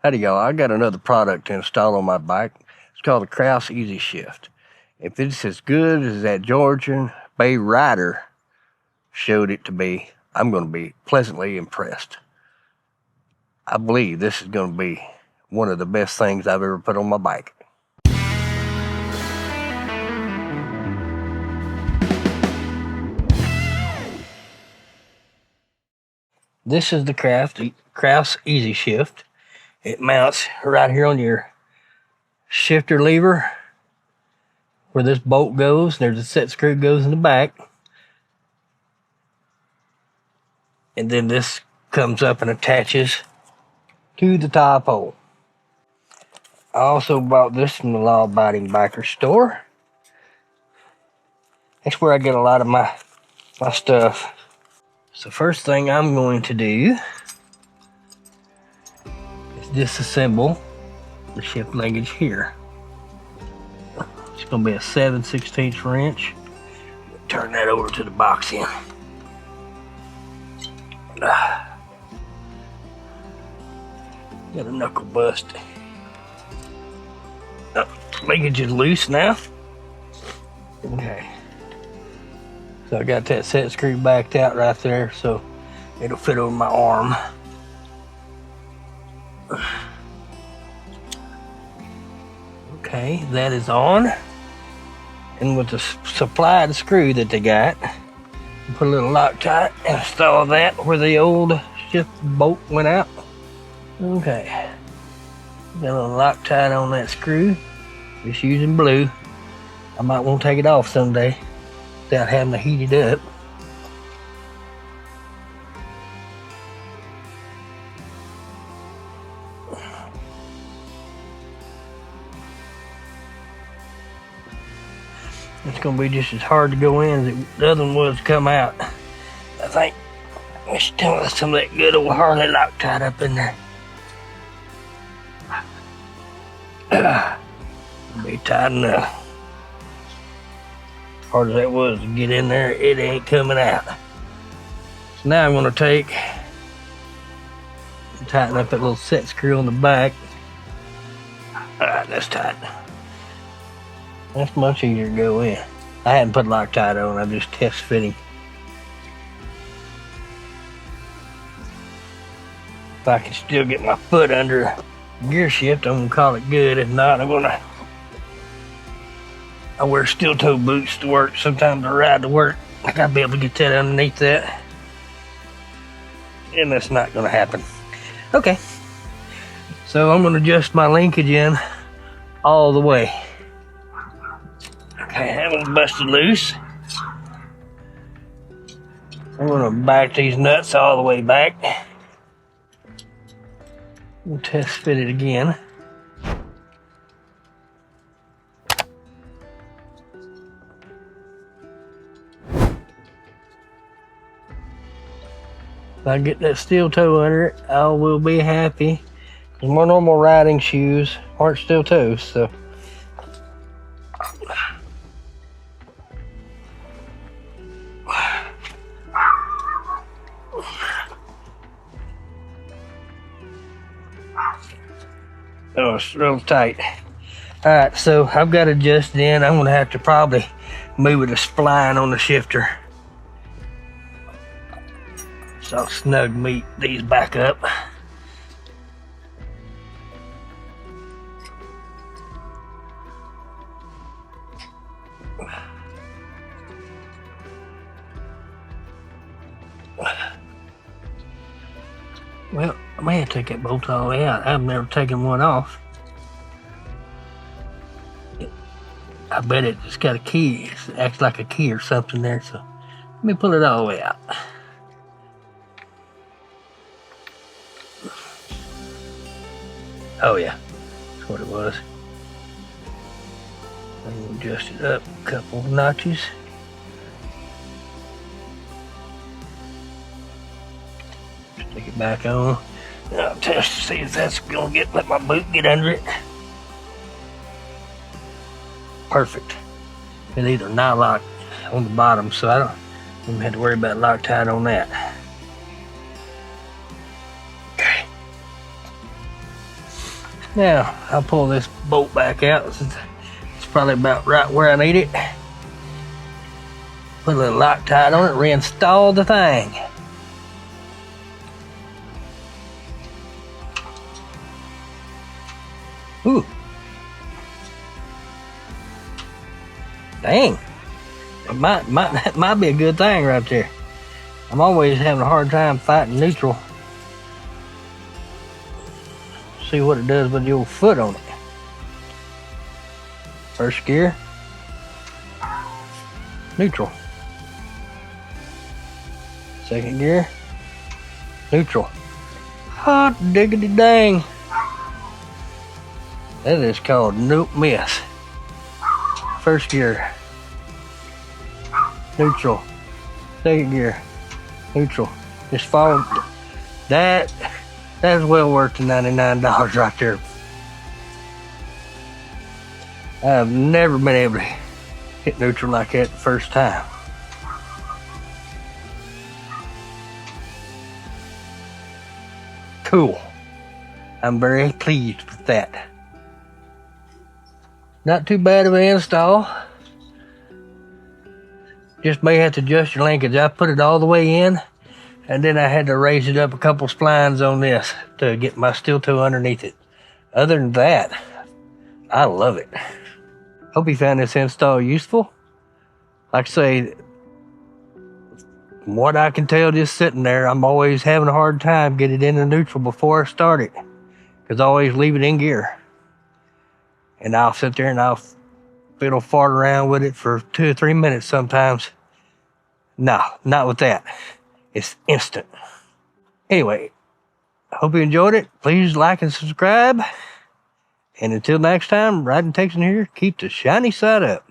Howdy y'all, I got another product to install on my bike. It's called the Kraus EZ Shift. If it's as good as that Georgian Bay Rider showed it to be, I'm going to be pleasantly impressed. I believe this is going to be one of the best things I've ever put on my bike. This is the Kraus EZ Shift. It mounts right here on your shifter lever where this bolt goes. There's a set screw goes in the back. And then this comes up and attaches to the top hole. I also bought this from the Law Abiding Biker store. That's where I get a lot of my stuff. So first thing I'm going to do is disassemble the shift linkage here. It's going to be a 7/16 wrench. Turn that over to the box end. Got a knuckle bust. Linkage is loose now. Okay. So I got that set screw backed out right there so it'll fit over my arm. Okay, that is on. And with the supplied screw that they got, put a little Loctite and install that where the old shift bolt went out. Okay. Got a little Loctite on that screw. Just using blue. I might want to take it off someday without having to heat it up. It's going to be just as hard to go in as the other one was to come out. I think we still have some of that good old Harley Loctite up in there. Be tight enough. As hard as that was to get in there, it ain't coming out. So now I'm going to take and tighten up that little set screw on the back. Alright, that's tight. That's much easier to go in. I hadn't put Loctite on, I just test fitting. If I can still get my foot under gear shift, I'm gonna call it good. If not, I wear steel toe boots to work. Sometimes I ride to work. I gotta be able to get that underneath that. And that's not gonna happen. Okay. So I'm gonna adjust my linkage in all the way. Okay, that one's busted loose. I'm gonna back these nuts all the way back. We'll test fit it again. If I get that steel toe under it, I will be happy. Because my normal riding shoes aren't steel toes, so. Oh, it's real tight. Alright, so I've got to adjust in. I'm going to have to probably move the spline on the shifter. So I'll snug meet these back up. Well, I may have to take that bolt all the way out. I've never taken one off. I bet it's got a key. It acts like a key or something there. So let me pull it all the way out. Oh yeah, that's what it was. I'm gonna adjust it up a couple of notches. Stick it back on. I'll test to see if that's gonna let my boot get under it. Perfect. It's either not locked on the bottom, so I don't even have to worry about Loctite on that. Okay. Now, I'll pull this bolt back out. It's probably about right where I need it. Put a little Loctite on it, reinstall the thing. Ooh. Dang. That might be a good thing right there. I'm always having a hard time fighting neutral. See what it does with the old foot on it. First gear. Neutral. Second gear. Neutral. Hot diggity dang. That is called nope miss. First gear. Neutral. Second gear. Neutral. Just follow. That's well worth the $99 right there. I've never been able to hit neutral like that the first time. Cool. I'm very pleased with that. Not too bad of an install. Just may have to adjust your linkage. I put it all the way in, and then I had to raise it up a couple splines on this to get my steel toe underneath it. Other than that, I love it. Hope you found this install useful. Like I say, from what I can tell just sitting there, I'm always having a hard time getting it into neutral before I start it, because I always leave it in gear. And I'll sit there and I'll fiddle fart around with it for 2 or 3 minutes sometimes. No, not with that. It's instant. Anyway, I hope you enjoyed it. Please like and subscribe. And until next time, riding Texan here, keep the shiny side up.